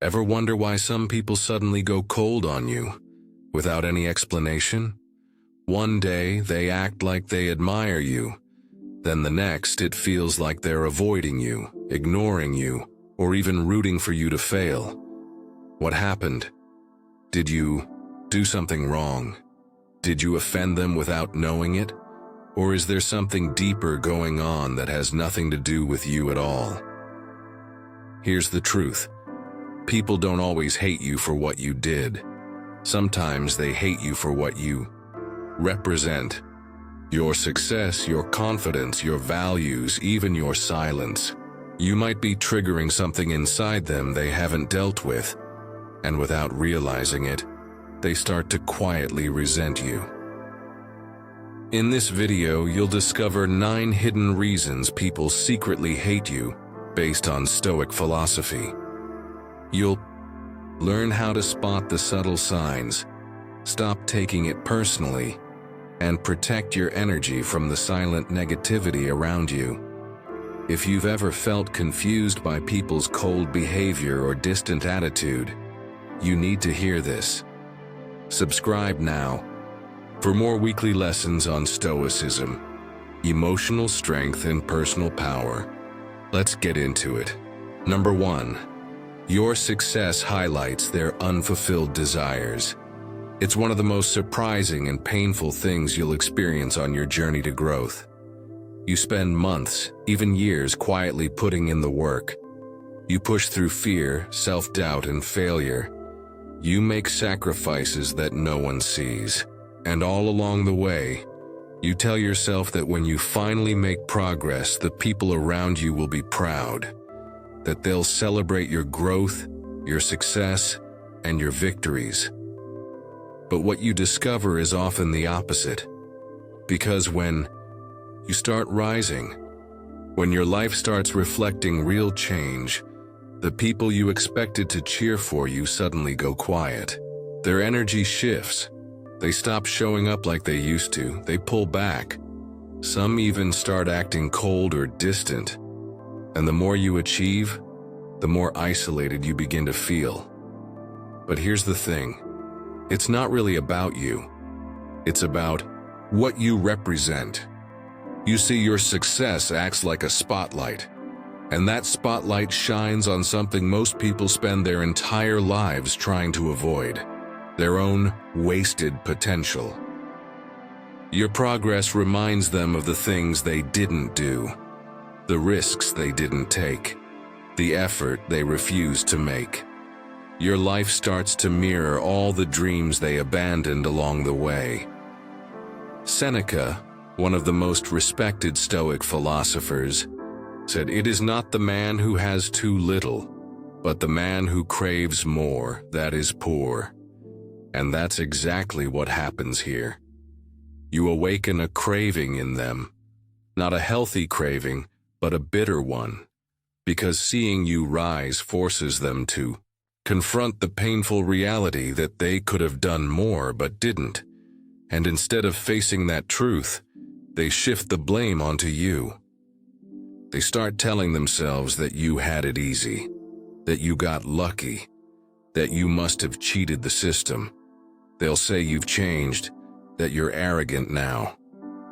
Ever wonder why some people suddenly go cold on you, without any explanation? One day, they act like they admire you. Then the next, it feels like they're avoiding you, ignoring you, or even rooting for you to fail. What happened? Did you do something wrong? Did you offend them without knowing it? Or is there something deeper going on that has nothing to do with you at all? Here's the truth. People don't always hate you for what you did. Sometimes they hate you for what you represent. Your success, your confidence, your values, even your silence. You might be triggering something inside them they haven't dealt with, and without realizing it, they start to quietly resent you. In this video, you'll discover 9 hidden reasons people secretly hate you based on Stoic philosophy. You'll learn how to spot the subtle signs, stop taking it personally, and protect your energy from the silent negativity around you. If you've ever felt confused by people's cold behavior or distant attitude, you need to hear this. Subscribe now for more weekly lessons on Stoicism, emotional strength, and personal power. Let's get into it. Number 1. Your success highlights their unfulfilled desires. It's one of the most surprising and painful things you'll experience on your journey to growth. You spend months, even years, quietly putting in the work. You push through fear, self-doubt, and failure. You make sacrifices that no one sees. And all along the way, you tell yourself that when you finally make progress, the people around you will be proud, that they'll celebrate your growth, your success, and your victories. But what you discover is often the opposite. Because when you start rising, when your life starts reflecting real change, the people you expected to cheer for you suddenly go quiet. Their energy shifts. They stop showing up like they used to. They pull back. Some even start acting cold or distant. And the more you achieve, the more isolated you begin to feel. But here's the thing. It's not really about you. It's about what you represent. You see, your success acts like a spotlight. And that spotlight shines on something most people spend their entire lives trying to avoid. Their own wasted potential. Your progress reminds them of the things they didn't do, the risks they didn't take, the effort they refused to make. Your life starts to mirror all the dreams they abandoned along the way. Seneca, one of the most respected Stoic philosophers, said, "It is not the man who has too little, but the man who craves more that is poor." And that's exactly what happens here. You awaken a craving in them, not a healthy craving, but a bitter one, because seeing you rise forces them to confront the painful reality that they could have done more but didn't. And instead of facing that truth, they shift the blame onto you. They start telling themselves that you had it easy, that you got lucky, that you must have cheated the system. They'll say you've changed, that you're arrogant now.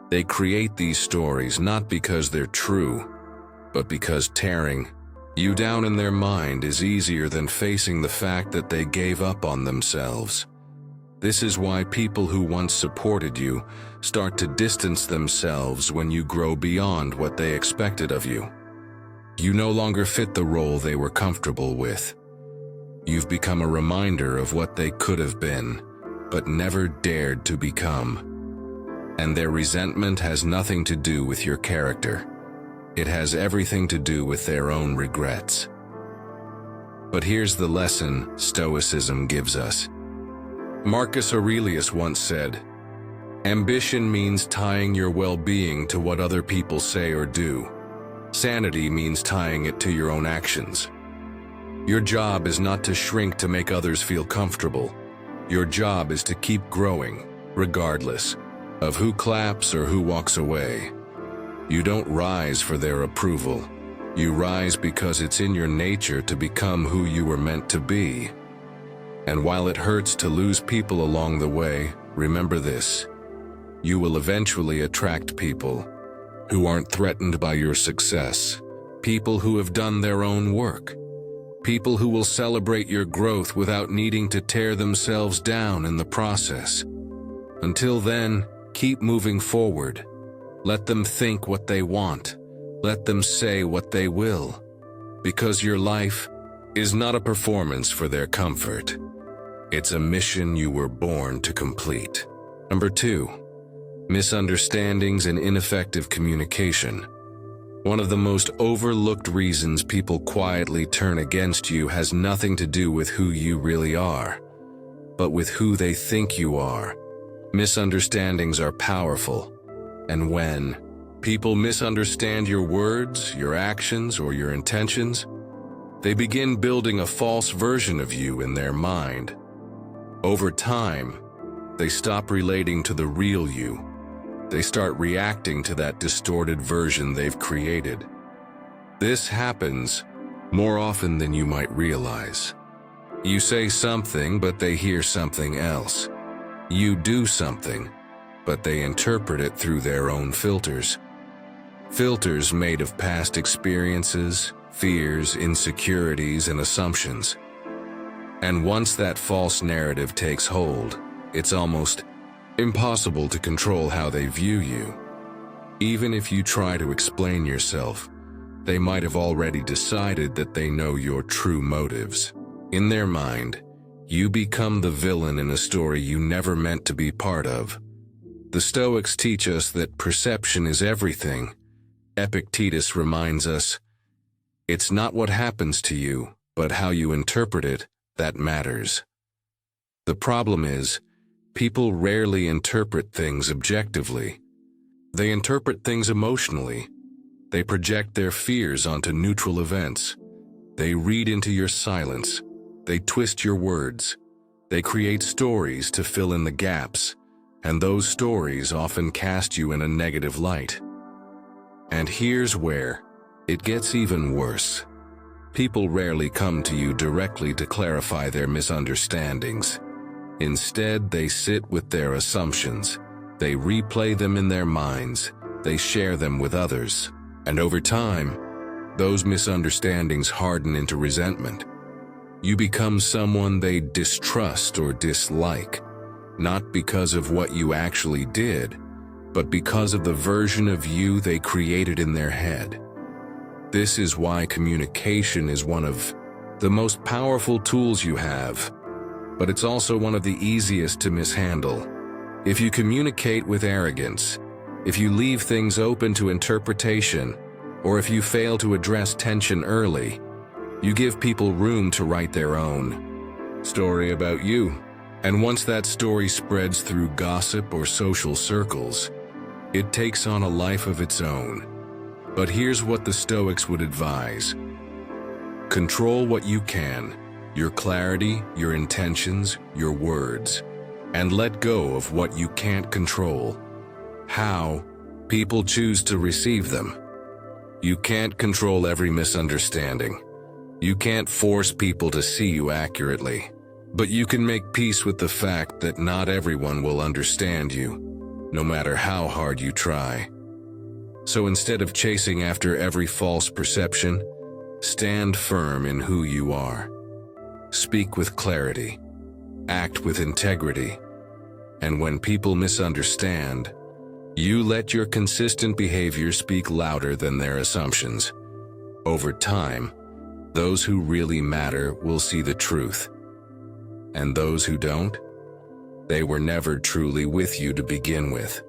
They create these stories not because they're true, but because tearing you down in their mind is easier than facing the fact that they gave up on themselves. This is why people who once supported you start to distance themselves when you grow beyond what they expected of you. You no longer fit the role they were comfortable with. You've become a reminder of what they could have been, but never dared to become. And their resentment has nothing to do with your character. It has everything to do with their own regrets. But here's the lesson Stoicism gives us. Marcus Aurelius once said, "Ambition means tying your well-being to what other people say or do. Sanity means tying it to your own actions. Your job is not to shrink to make others feel comfortable. Your job is to keep growing, regardless of who claps or who walks away. You don't rise for their approval. You rise because it's in your nature to become who you were meant to be. And while it hurts to lose people along the way, remember this: you will eventually attract people who aren't threatened by your success, people who have done their own work, people who will celebrate your growth without needing to tear themselves down in the process. Until then, keep moving forward. Let them think what they want. Let them say what they will. Because your life is not a performance for their comfort. It's a mission you were born to complete. Number 2, misunderstandings and ineffective communication. One of the most overlooked reasons people quietly turn against you has nothing to do with who you really are, but with who they think you are. Misunderstandings are powerful, and when people misunderstand your words, your actions, or your intentions, they begin building a false version of you in their mind. Over time, they stop relating to the real you. They start reacting to that distorted version they've created. This happens more often than you might realize. You say something, but they hear something else. You do something, but they interpret it through their own filters. Filters made of past experiences, fears, insecurities, and assumptions. And once that false narrative takes hold, it's almost impossible to control how they view you. Even if you try to explain yourself, they might have already decided that they know your true motives. In their mind, you become the villain in a story you never meant to be part of. The Stoics teach us that perception is everything. Epictetus reminds us, it's not what happens to you, but how you interpret it that matters. The problem is, people rarely interpret things objectively. They interpret things emotionally. They project their fears onto neutral events. They read into your silence. They twist your words. They create stories to fill in the gaps, and those stories often cast you in a negative light. And here's where it gets even worse. People rarely come to you directly to clarify their misunderstandings. Instead, they sit with their assumptions. They replay them in their minds. They share them with others. And over time, those misunderstandings harden into resentment. You become someone they distrust or dislike, not because of what you actually did, but because of the version of you they created in their head. This is why communication is one of the most powerful tools you have, but it's also one of the easiest to mishandle. If you communicate with arrogance, if you leave things open to interpretation, or if you fail to address tension early, you give people room to write their own story about you. And once that story spreads through gossip or social circles, it takes on a life of its own. But here's what the Stoics would advise. Control what you can, your clarity, your intentions, your words, and let go of what you can't control. How people choose to receive them. You can't control every misunderstanding. You can't force people to see you accurately. But you can make peace with the fact that not everyone will understand you, no matter how hard you try. So instead of chasing after every false perception, stand firm in who you are. Speak with clarity. Act with integrity. And when people misunderstand, you let your consistent behavior speak louder than their assumptions. Over time, those who really matter will see the truth. And those who don't, they were never truly with you to begin with.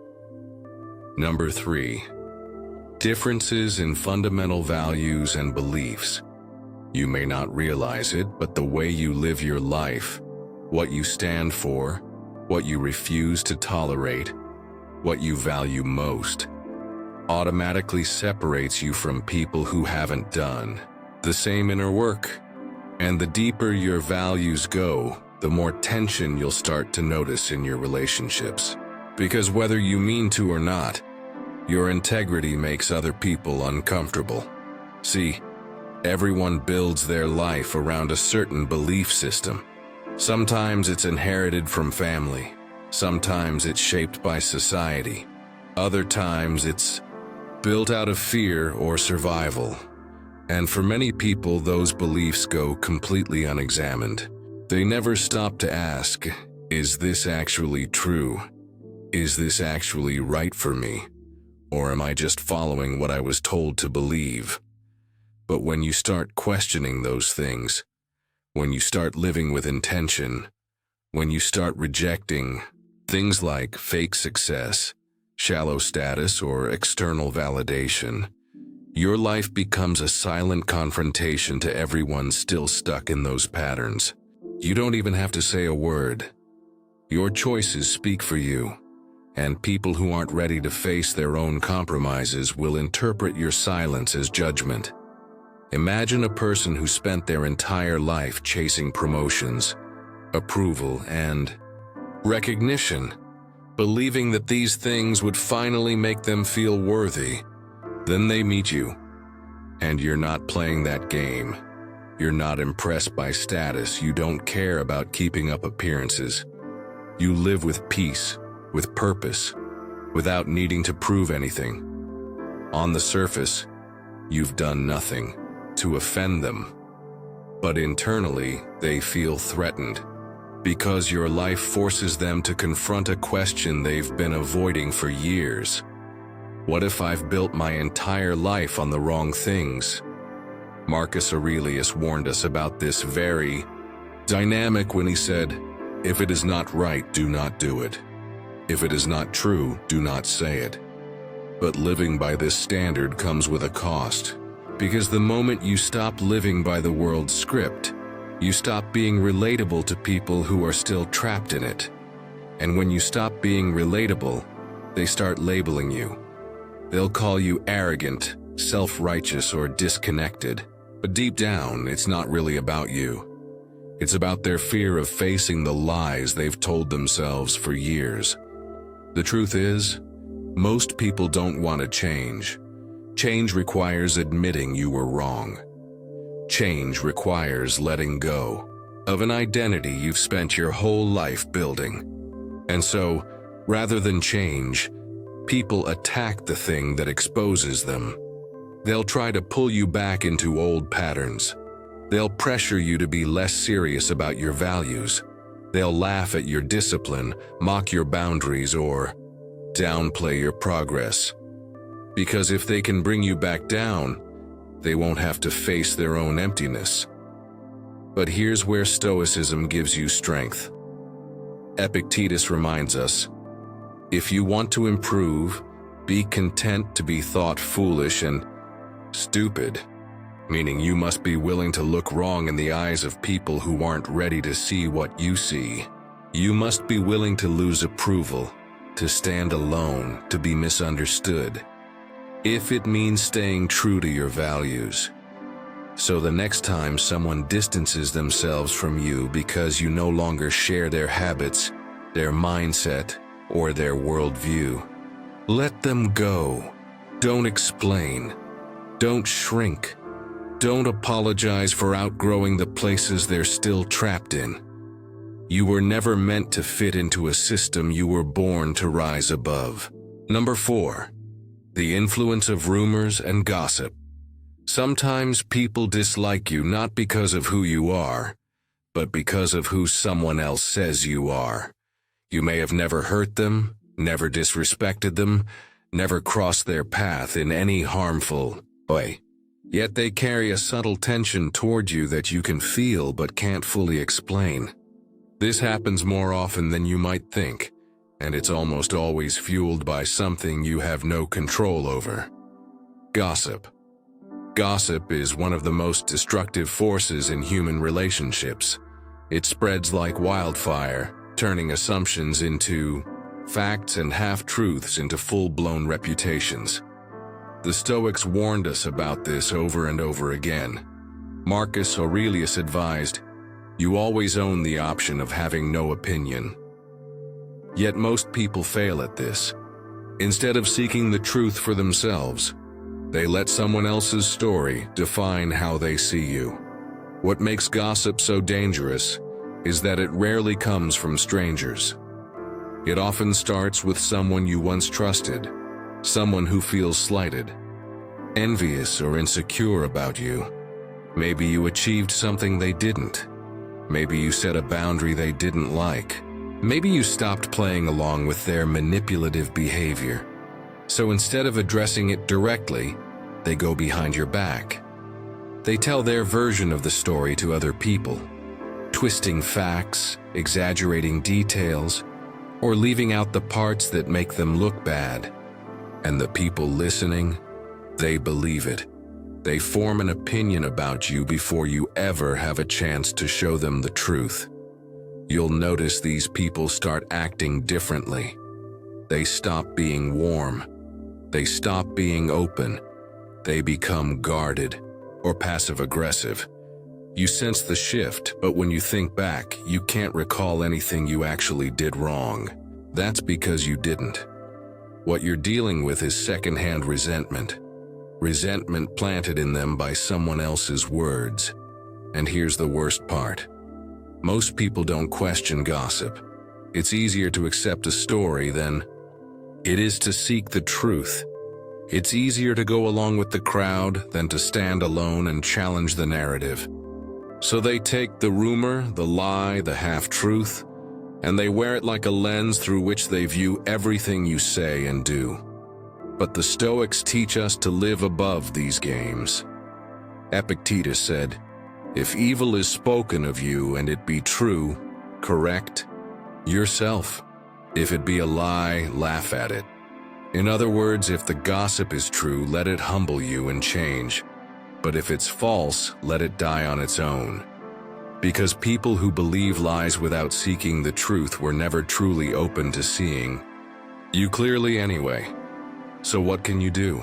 Number 3. Differences in fundamental values and beliefs. You may not realize it, but the way you live your life, what you stand for, what you refuse to tolerate, what you value most, automatically separates you from people who haven't done the same inner work. And the deeper your values go, the more tension you'll start to notice in your relationships. Because whether you mean to or not, your integrity makes other people uncomfortable. See, Everyone builds their life around a certain belief system. Sometimes it's inherited from family. Sometimes it's shaped by society. Other times it's built out of fear or survival. And for many people, those beliefs go completely unexamined. They never stop to ask, is this actually true? Is this actually right for me? Or am I just following what I was told to believe? But when you start questioning those things, when you start living with intention, when you start rejecting things like fake success, shallow status, or external validation, your life becomes a silent confrontation to everyone still stuck in those patterns. You don't even have to say a word. Your choices speak for you, and people who aren't ready to face their own compromises will interpret your silence as judgment. Imagine a person who spent their entire life chasing promotions, approval, and recognition, believing that these things would finally make them feel worthy. Then they meet you, and you're not playing that game. You're not impressed by status. You don't care about keeping up appearances. You live with peace, with purpose, without needing to prove anything. On the surface, you've done nothing to offend them, but internally, they feel threatened because your life forces them to confront a question they've been avoiding for years. What if I've built my entire life on the wrong things? Marcus Aurelius warned us about this very dynamic when he said, "If it is not right, do not do it. If it is not true, do not say it." But living by this standard comes with a cost, because the moment you stop living by the world's script, you stop being relatable to people who are still trapped in it. And when you stop being relatable, they start labeling you. They'll call you arrogant, self-righteous, or disconnected. But deep down, it's not really about you. It's about their fear of facing the lies they've told themselves for years. The truth is, most people don't want to change. Change requires admitting you were wrong. Change requires letting go of an identity you've spent your whole life building. And so, rather than change, people attack the thing that exposes them. They'll try to pull you back into old patterns. They'll pressure you to be less serious about your values. They'll laugh at your discipline, mock your boundaries, or downplay your progress. Because if they can bring you back down, they won't have to face their own emptiness. But here's where Stoicism gives you strength. Epictetus reminds us, if you want to improve, be content to be thought foolish and stupid, meaning you must be willing to look wrong in the eyes of people who aren't ready to see what you see. You must be willing to lose approval, to stand alone, to be misunderstood, if it means staying true to your values. So the next time someone distances themselves from you because you no longer share their habits, their mindset, or their worldview, let them go. Don't explain. Don't shrink. Don't apologize for outgrowing the places they're still trapped in. You were never meant to fit into a system. You were born to rise above. Number 4. The influence of rumors and gossip. Sometimes people dislike you not because of who you are, but because of who someone else says you are. You may have never hurt them, never disrespected them, never crossed their path in any harmful way. Yet they carry a subtle tension toward you that you can feel but can't fully explain. This happens more often than you might think, and it's almost always fueled by something you have no control over. Gossip. Gossip is one of the most destructive forces in human relationships. It spreads like wildfire, turning assumptions into facts and half-truths into full-blown reputations. The Stoics warned us about this over and over again. Marcus Aurelius advised, "You always own the option of having no opinion." Yet most people fail at this. Instead of seeking the truth for themselves, They let someone else's story define how they see you. What makes gossip so dangerous is that it rarely comes from strangers. It often starts with someone you once trusted, someone who feels slighted, envious or insecure about you. Maybe you achieved something they didn't. Maybe you set a boundary they didn't like. Maybe you stopped playing along with their manipulative behavior. So instead of addressing it directly, they go behind your back. They tell their version of the story to other people, twisting facts, exaggerating details, or leaving out the parts that make them look bad. And the people listening, they believe it. They form an opinion about you before you ever have a chance to show them the truth. You'll notice these people start acting differently. They stop being warm. They stop being open. They become guarded or passive-aggressive. You sense the shift, but when you think back, you can't recall anything you actually did wrong. That's because you didn't. What you're dealing with is secondhand resentment. Resentment planted in them by someone else's words. And here's the worst part. Most people don't question gossip. It's easier to accept a story than it is to seek the truth. It's easier to go along with the crowd than to stand alone and challenge the narrative. So they take the rumor, the lie, the half-truth, and they wear it like a lens through which they view everything you say and do. But the Stoics teach us to live above these games. Epictetus said, "If evil is spoken of you and it be true, correct yourself. If it be a lie, laugh at it." In other words, if the gossip is true, let it humble you and change. But if it's false, let it die on its own. Because people who believe lies without seeking the truth were never truly open to seeing you clearly anyway. So what can you do?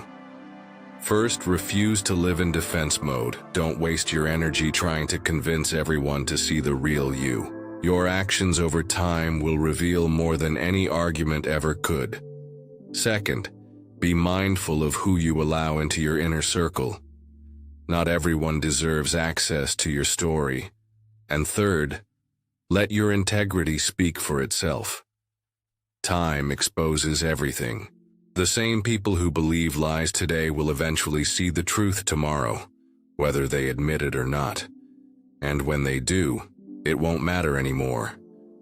First, refuse to live in defense mode. Don't waste your energy trying to convince everyone to see the real you. Your actions over time will reveal more than any argument ever could. Second, be mindful of who you allow into your inner circle. Not everyone deserves access to your story. And third, let your integrity speak for itself. Time exposes everything. The same people who believe lies today will eventually see the truth tomorrow, whether they admit it or not. And when they do, it won't matter anymore,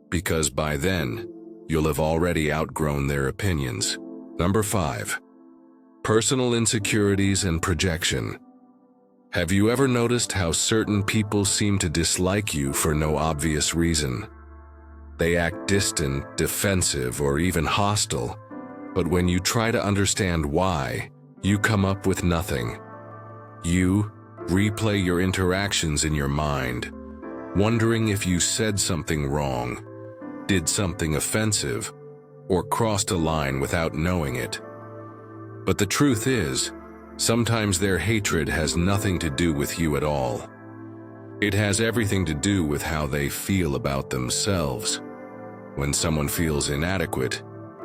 because by then, you'll have already outgrown their opinions. Number 5. Personal insecurities and projection. Have you ever noticed how certain people seem to dislike you for no obvious reason? They act distant, defensive, or even hostile, but when you try to understand why, you come up with nothing. You replay your interactions in your mind, wondering if you said something wrong, did something offensive, or crossed a line without knowing it. But the truth is, sometimes their hatred has nothing to do with you at all. It has everything to do with how they feel about themselves. When someone feels inadequate,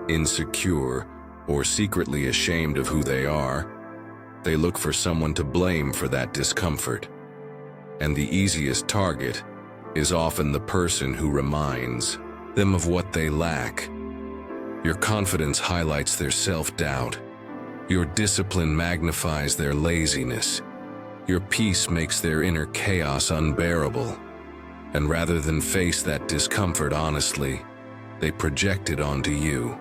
insecure, or secretly ashamed of who they are, they look for someone to blame for that discomfort. And the easiest target is often the person who reminds them of what they lack. Your confidence highlights their self-doubt. Your discipline magnifies their laziness. Your peace makes their inner chaos unbearable. And rather than face that discomfort honestly, they project it onto you.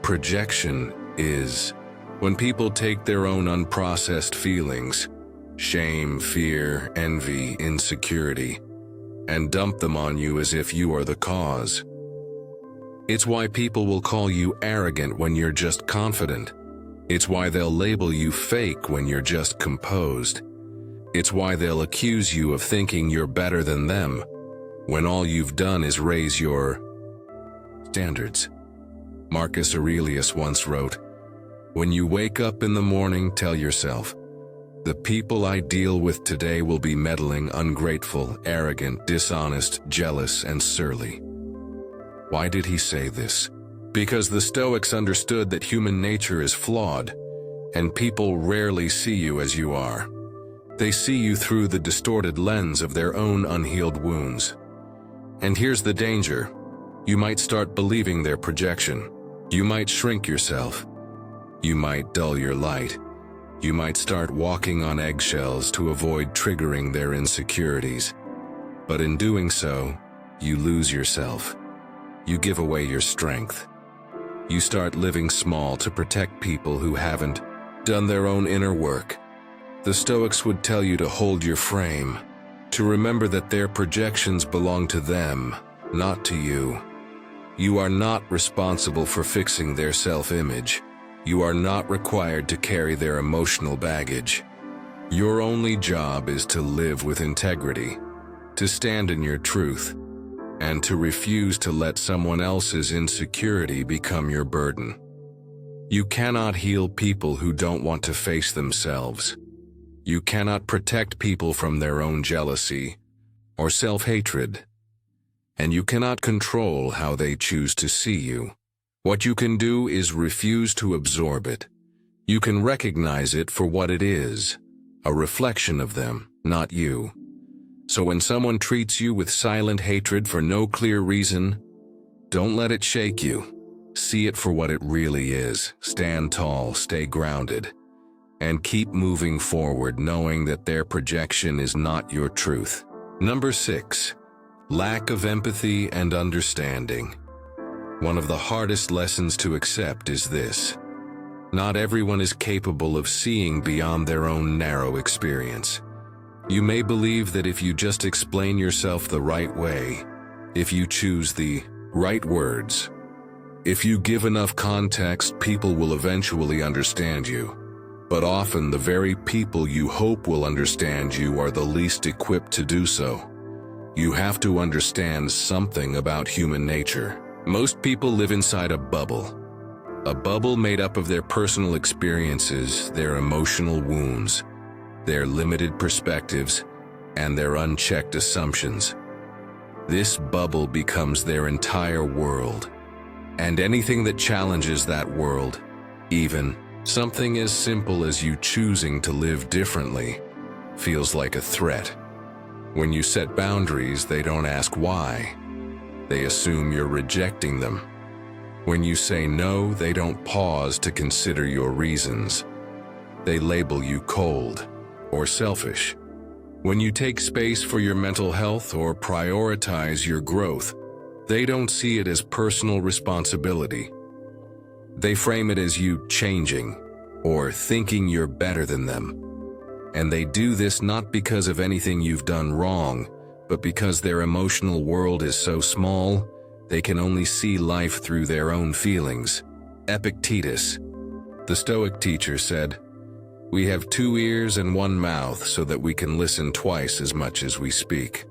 Projection is when people take their own unprocessed feelings, shame, fear, envy, insecurity, and dump them on you as if you are the cause. It's why people will call you arrogant when you're just confident. It's why they'll label you fake when you're just composed. It's why they'll accuse you of thinking you're better than them, when all you've done is raise your standards. Marcus Aurelius once wrote, "When you wake up in the morning, tell yourself, the people I deal with today will be meddling, ungrateful, arrogant, dishonest, jealous, and surly." Why did he say this? Because the Stoics understood that human nature is flawed. And people rarely see you as you are. They see you through the distorted lens of their own unhealed wounds. And here's the danger. You might start believing their projection. You might shrink yourself. You might dull your light. You might start walking on eggshells to avoid triggering their insecurities. But in doing so, you lose yourself. You give away your strength. You start living small to protect people who haven't done their own inner work. The Stoics would tell you to hold your frame, to remember that their projections belong to them, not to you. You are not responsible for fixing their self-image. You are not required to carry their emotional baggage. Your only job is to live with integrity, to stand in your truth, and to refuse to let someone else's insecurity become your burden. You cannot heal people who don't want to face themselves. You cannot protect people from their own jealousy or self-hatred. And you cannot control how they choose to see you. What you can do is refuse to absorb it. You can recognize it for what it is, a reflection of them, not you. So when someone treats you with silent hatred for no clear reason, don't let it shake you. See it for what it really is. Stand tall, stay grounded, and keep moving forward knowing that their projection is not your truth. Number 6. Lack of empathy and understanding. One of the hardest lessons to accept is this. Not everyone is capable of seeing beyond their own narrow experience. You may believe that if you just explain yourself the right way, if you choose the right words, if you give enough context, people will eventually understand you. But often the very people you hope will understand you are the least equipped to do so. You have to understand something about human nature. Most people live inside a bubble made up of their personal experiences, their emotional wounds, their limited perspectives, and their unchecked assumptions. This bubble becomes their entire world, and anything that challenges that world, even something as simple as you choosing to live differently, feels like a threat. When you set boundaries, they don't ask why. They assume you're rejecting them. When you say no, they don't pause to consider your reasons. They label you cold or selfish. When you take space for your mental health or prioritize your growth, they don't see it as personal responsibility. They frame it as you changing or thinking you're better than them. And they do this not because of anything you've done wrong, but because their emotional world is so small, they can only see life through their own feelings. Epictetus, the Stoic teacher, said, "We have 2 ears and 1 mouth so that we can listen twice as much as we speak."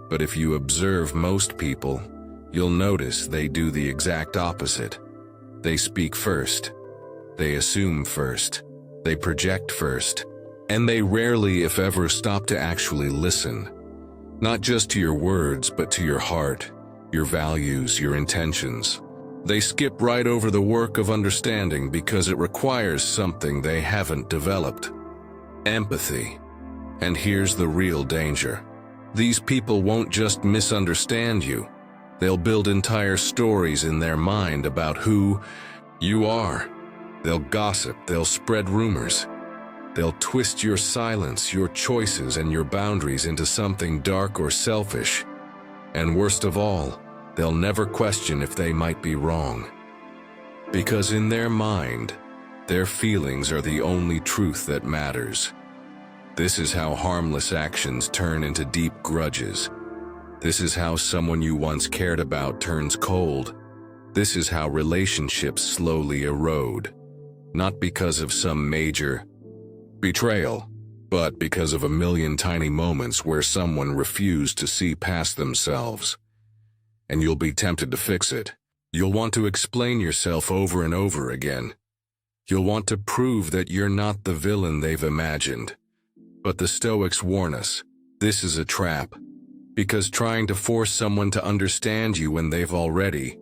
But if you observe most people, you'll notice they do the exact opposite. They speak first. They assume first. They project first. And they rarely, if ever, stop to actually listen. Not just to your words, but to your heart, your values, your intentions. They skip right over the work of understanding because it requires something they haven't developed. Empathy. And here's the real danger. These people won't just misunderstand you. They'll build entire stories in their mind about who you are. They'll gossip, they'll spread rumors. They'll twist your silence, your choices, and your boundaries into something dark or selfish. And worst of all, they'll never question if they might be wrong. Because in their mind, their feelings are the only truth that matters. This is how harmless actions turn into deep grudges. This is how someone you once cared about turns cold. This is how relationships slowly erode. Not because of some major betrayal, but because of a million tiny moments where someone refused to see past themselves. And you'll be tempted to fix it. You'll want to explain yourself over and over again. You'll want to prove that you're not the villain they've imagined. But the Stoics warn us, this is a trap. Because trying to force someone to understand you when they've already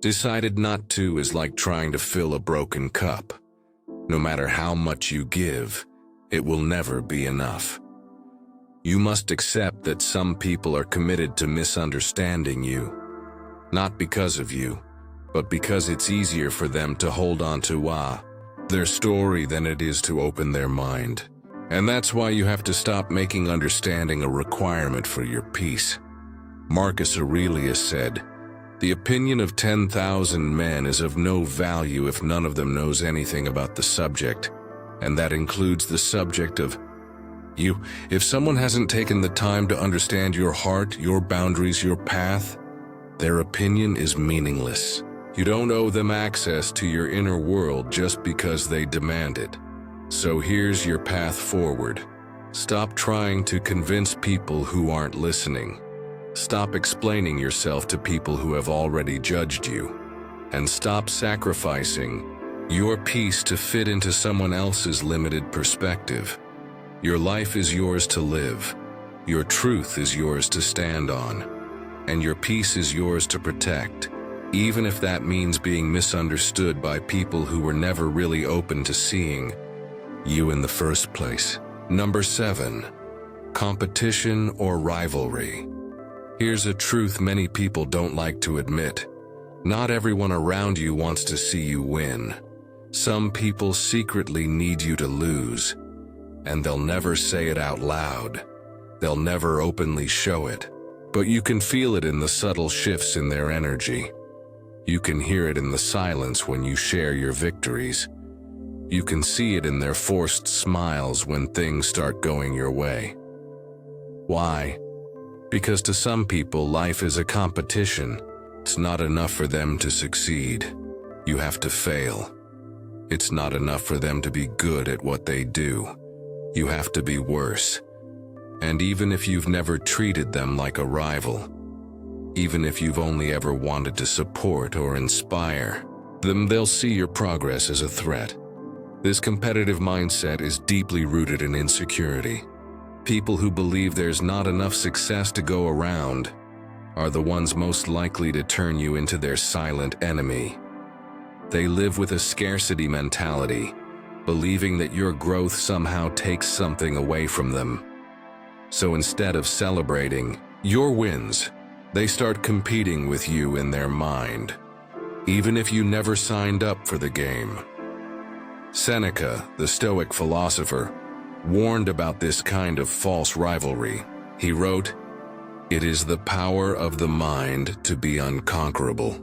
decided not to is like trying to fill a broken cup. No matter how much you give, it will never be enough. You must accept that some people are committed to misunderstanding you, not because of you, but because it's easier for them to hold on to their story than it is to open their mind. And that's why you have to stop making understanding a requirement for your peace. Marcus Aurelius said, "The opinion of 10,000 men is of no value if none of them knows anything about the subject, and that includes the subject of you. If someone hasn't taken the time to understand your heart, your boundaries, your path, their opinion is meaningless. You don't owe them access to your inner world just because they demand it. So here's your path forward. Stop trying to convince people who aren't listening. Stop explaining yourself to people who have already judged you. And stop sacrificing your peace to fit into someone else's limited perspective. Your life is yours to live. Your truth is yours to stand on. And your peace is yours to protect, even if that means being misunderstood by people who were never really open to seeing you in the first place." Number 7. Competition or rivalry. Here's a truth many people don't like to admit. Not everyone around you wants to see you win. Some people secretly need you to lose, and they'll never say it out loud. They'll never openly show it. But you can feel it in the subtle shifts in their energy. You can hear it in the silence when you share your victories. You can see it in their forced smiles when things start going your way. Why? Because to some people, life is a competition. It's not enough for them to succeed. You have to fail. It's not enough for them to be good at what they do. You have to be worse. And even if you've never treated them like a rival, even if you've only ever wanted to support or inspire them, they'll see your progress as a threat. This competitive mindset is deeply rooted in insecurity. People who believe there's not enough success to go around are the ones most likely to turn you into their silent enemy. They live with a scarcity mentality, believing that your growth somehow takes something away from them. So instead of celebrating your wins, they start competing with you in their mind, even if you never signed up for the game. Seneca, the Stoic philosopher, warned about this kind of false rivalry. He wrote, "It is the power of the mind to be unconquerable.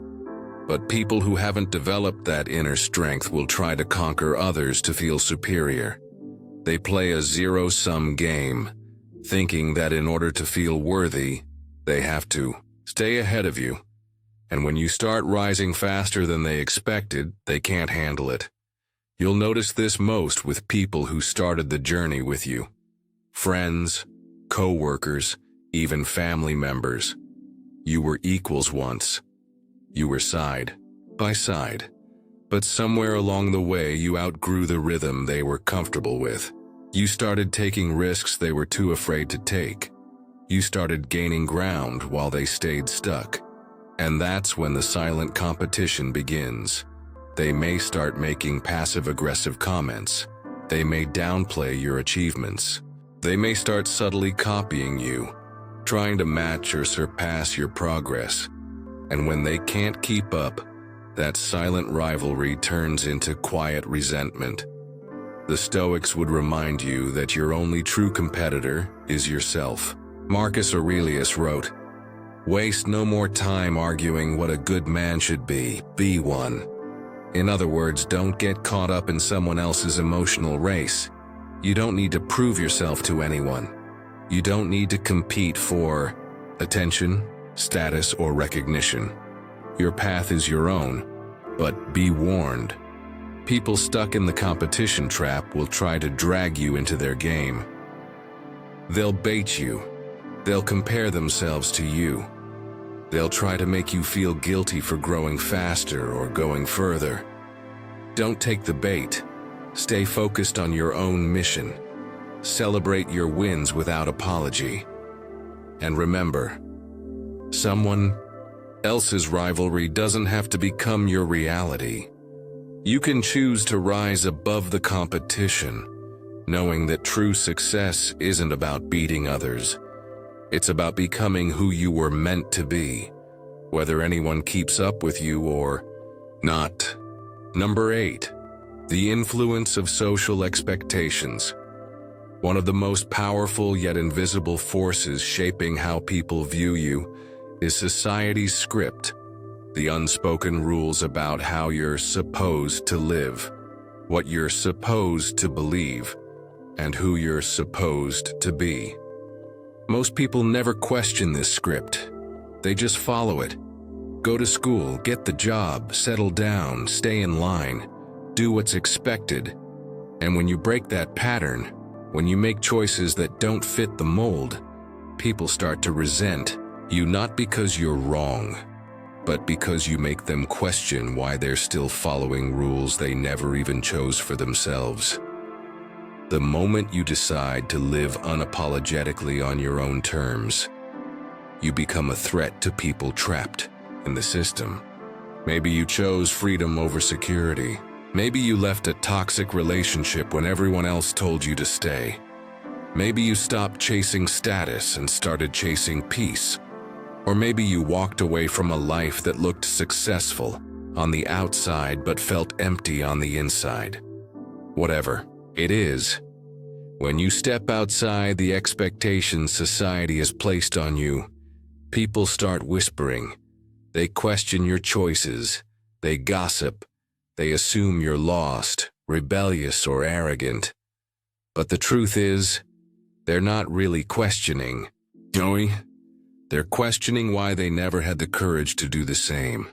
But people who haven't developed that inner strength will try to conquer others to feel superior. They play a zero-sum game, thinking that in order to feel worthy, they have to stay ahead of you. And when you start rising faster than they expected, they can't handle it. You'll notice this most with people who started the journey with you. Friends, co-workers, even family members. You were equals once. You were side by side. But somewhere along the way, you outgrew the rhythm they were comfortable with. You started taking risks they were too afraid to take. You started gaining ground while they stayed stuck. And that's when the silent competition begins. They may start making passive-aggressive comments. They may downplay your achievements. They may start subtly copying you, trying to match or surpass your progress. And when they can't keep up, that silent rivalry turns into quiet resentment. The Stoics would remind you that your only true competitor is yourself. Marcus Aurelius wrote, "Waste no more time arguing what a good man should be one." In other words, don't get caught up in someone else's emotional race. You don't need to prove yourself to anyone. You don't need to compete for attention, status, or recognition. Your path is your own, but be warned. People stuck in the competition trap will try to drag you into their game. They'll bait you. They'll compare themselves to you. They'll try to make you feel guilty for growing faster or going further. Don't take the bait. Stay focused on your own mission. Celebrate your wins without apology. And remember, someone else's rivalry doesn't have to become your reality. You can choose to rise above the competition, knowing that true success isn't about beating others. It's about becoming who you were meant to be, whether anyone keeps up with you or not. Number 8. The influence of social expectations. One of the most powerful yet invisible forces shaping how people view you is society's script, the unspoken rules about how you're supposed to live, what you're supposed to believe, and who you're supposed to be. Most people never question this script. They just follow it. Go to school, get the job, settle down, stay in line, do what's expected. And when you break that pattern, when you make choices that don't fit the mold, people start to resent you not because you're wrong, but because you make them question why they're still following rules they never even chose for themselves. The moment you decide to live unapologetically on your own terms, you become a threat to people trapped in the system. Maybe you chose freedom over security. Maybe you left a toxic relationship when everyone else told you to stay. Maybe you stopped chasing status and started chasing peace. Or maybe you walked away from a life that looked successful on the outside but felt empty on the inside. Whatever it is, when you step outside the expectations society has placed on you, people start whispering. They question your choices. They gossip. They assume you're lost, rebellious, or arrogant. But the truth is, they're not really questioning, Joey. They're questioning why they never had the courage to do the same.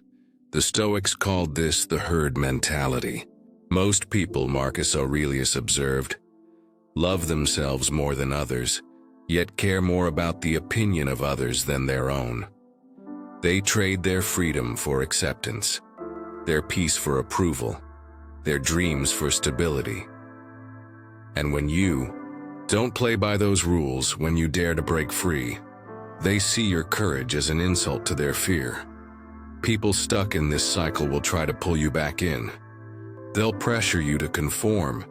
The Stoics called this the herd mentality. Most people, Marcus Aurelius observed, love themselves more than others, yet care more about the opinion of others than their own. They trade their freedom for acceptance, their peace for approval, their dreams for stability. And when you don't play by those rules, when you dare to break free, they see your courage as an insult to their fear. People stuck in this cycle will try to pull you back in. They'll pressure you to conform.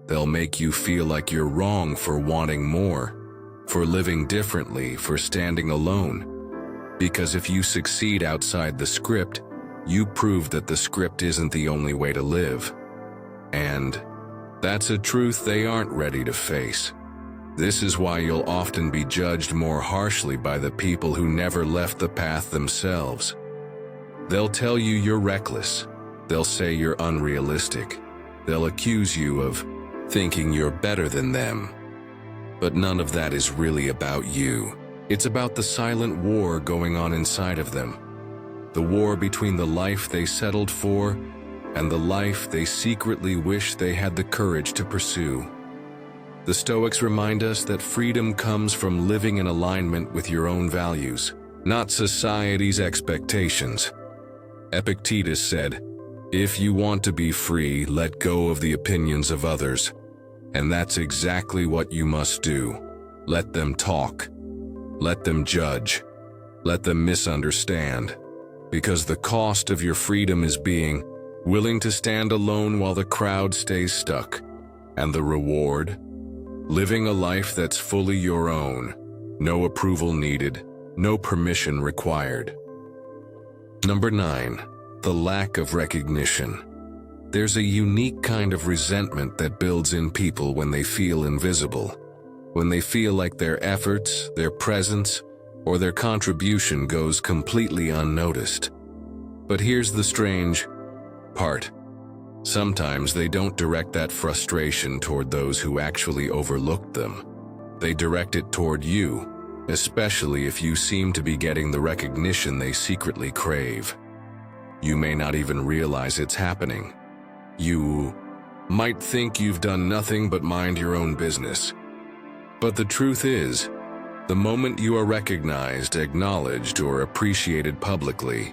They'll make you feel like you're wrong for wanting more, for living differently, for standing alone. Because if you succeed outside the script, you prove that the script isn't the only way to live. And that's a truth they aren't ready to face. This is why you'll often be judged more harshly by the people who never left the path themselves. They'll tell you you're reckless. They'll say you're unrealistic. They'll accuse you of thinking you're better than them. But none of that is really about you. It's about the silent war going on inside of them. The war between the life they settled for and the life they secretly wish they had the courage to pursue. The Stoics remind us that freedom comes from living in alignment with your own values, not society's expectations. Epictetus said, "If you want to be free, let go of the opinions of others." And that's exactly what you must do. Let them talk. Let them judge. Let them misunderstand. Because the cost of your freedom is being willing to stand alone while the crowd stays stuck. And the reward? Living a life that's fully your own. No approval needed. No permission required. Number 9. The lack of recognition. There's a unique kind of resentment that builds in people when they feel invisible. When they feel like their efforts, their presence, or their contribution goes completely unnoticed. But here's the strange part. Sometimes they don't direct that frustration toward those who actually overlooked them. They direct it toward you, especially if you seem to be getting the recognition they secretly crave. You may not even realize it's happening. You might think you've done nothing but mind your own business. But the truth is, the moment you are recognized, acknowledged, or appreciated publicly,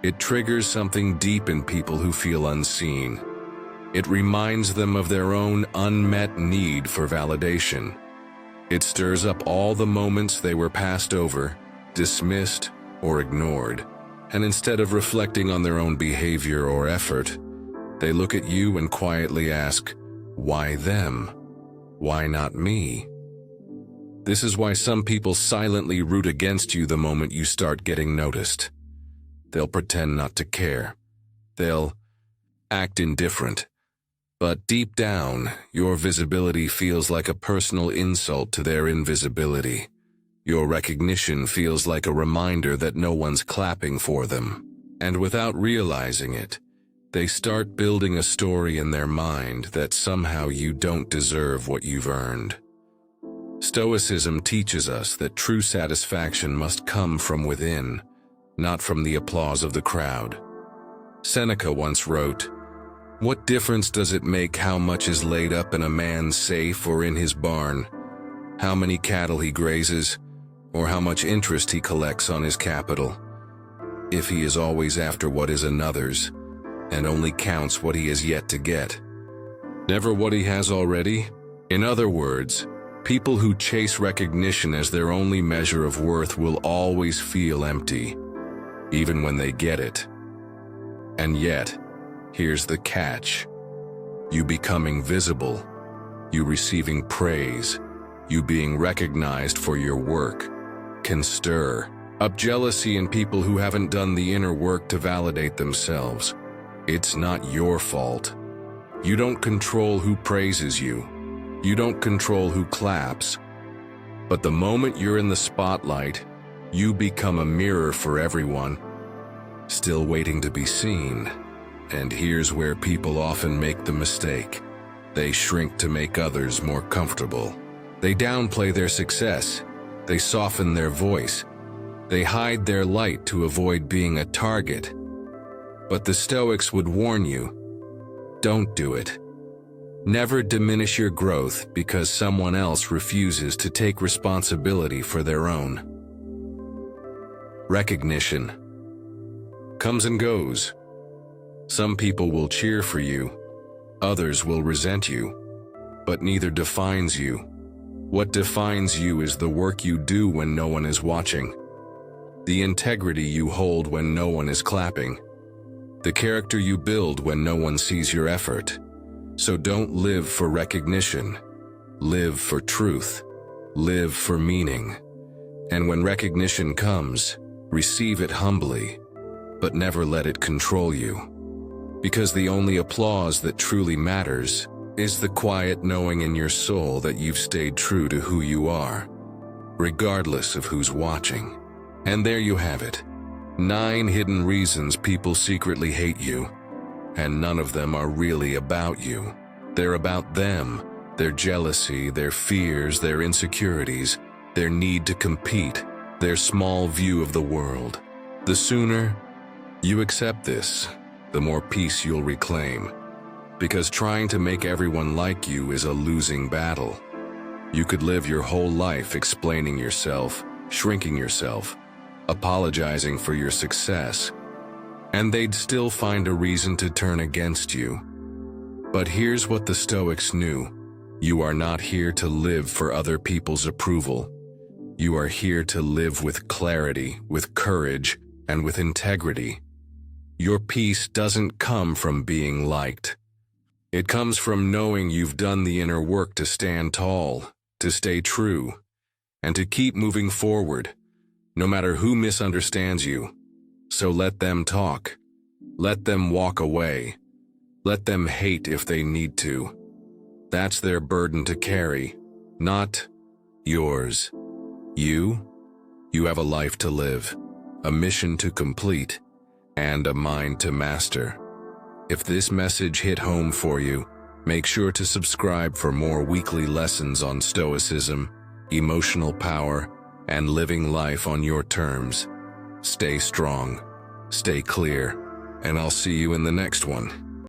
it triggers something deep in people who feel unseen. It reminds them of their own unmet need for validation. It stirs up all the moments they were passed over, dismissed, or ignored. And instead of reflecting on their own behavior or effort, They look at you and quietly ask, why them? Why not me? This is why some people silently root against you the moment you start getting noticed. They'll pretend not to care. They'll act indifferent. But deep down, your visibility feels like a personal insult to their invisibility. Your recognition feels like a reminder that no one's clapping for them. And without realizing it, they start building a story in their mind that somehow you don't deserve what you've earned. Stoicism teaches us that true satisfaction must come from within, not from the applause of the crowd. Seneca once wrote, "What difference does it make how much is laid up in a man's safe or in his barn, how many cattle he grazes, or how much interest he collects on his capital, if he is always after what is another's, and only counts what he has yet to get, never what he has already?" In other words, people who chase recognition as their only measure of worth will always feel empty, even when they get it. And yet, here's the catch. You becoming visible, you receiving praise, you being recognized for your work, can stir up jealousy in people who haven't done the inner work to validate themselves. It's not your fault. You don't control who praises you. You don't control who claps. But the moment you're in the spotlight, you become a mirror for everyone, still waiting to be seen. And here's where people often make the mistake. They shrink to make others more comfortable. They downplay their success. They soften their voice. They hide their light to avoid being a target. But the Stoics would warn you, don't do it. Never diminish your growth because someone else refuses to take responsibility for their own. Recognition comes and goes. Some people will cheer for you, others will resent you, but neither defines you. What defines you is the work you do when no one is watching, the integrity you hold when no one is clapping, the character you build when no one sees your effort. So don't live for recognition. Live for truth. Live for meaning. And when recognition comes, receive it humbly, but never let it control you. Because the only applause that truly matters is the quiet knowing in your soul that you've stayed true to who you are, regardless of who's watching. And there you have it. 9 hidden reasons people secretly hate you, and none of them are really about you. They're about them, their jealousy, their fears, their insecurities, their need to compete, their small view of the world. The sooner you accept this, the more peace you'll reclaim. Because trying to make everyone like you is a losing battle. You could live your whole life explaining yourself, shrinking yourself, apologizing for your success, and they'd still find a reason to turn against you. But here's what the Stoics knew. You are not here to live for other people's approval. You are here to live with clarity, with courage, and with integrity. Your peace doesn't come from being liked. It comes from knowing you've done the inner work to stand tall, to stay true, and to keep moving forward, no matter who misunderstands you. So let them talk. Let them walk away. Let them hate if they need to. That's their burden to carry, not yours. You have a life to live, a mission to complete, and a mind to master. If this message hit home for you, make sure to subscribe for more weekly lessons on Stoicism, emotional power, and living life on your terms. Stay strong, stay clear, and I'll see you in the next one.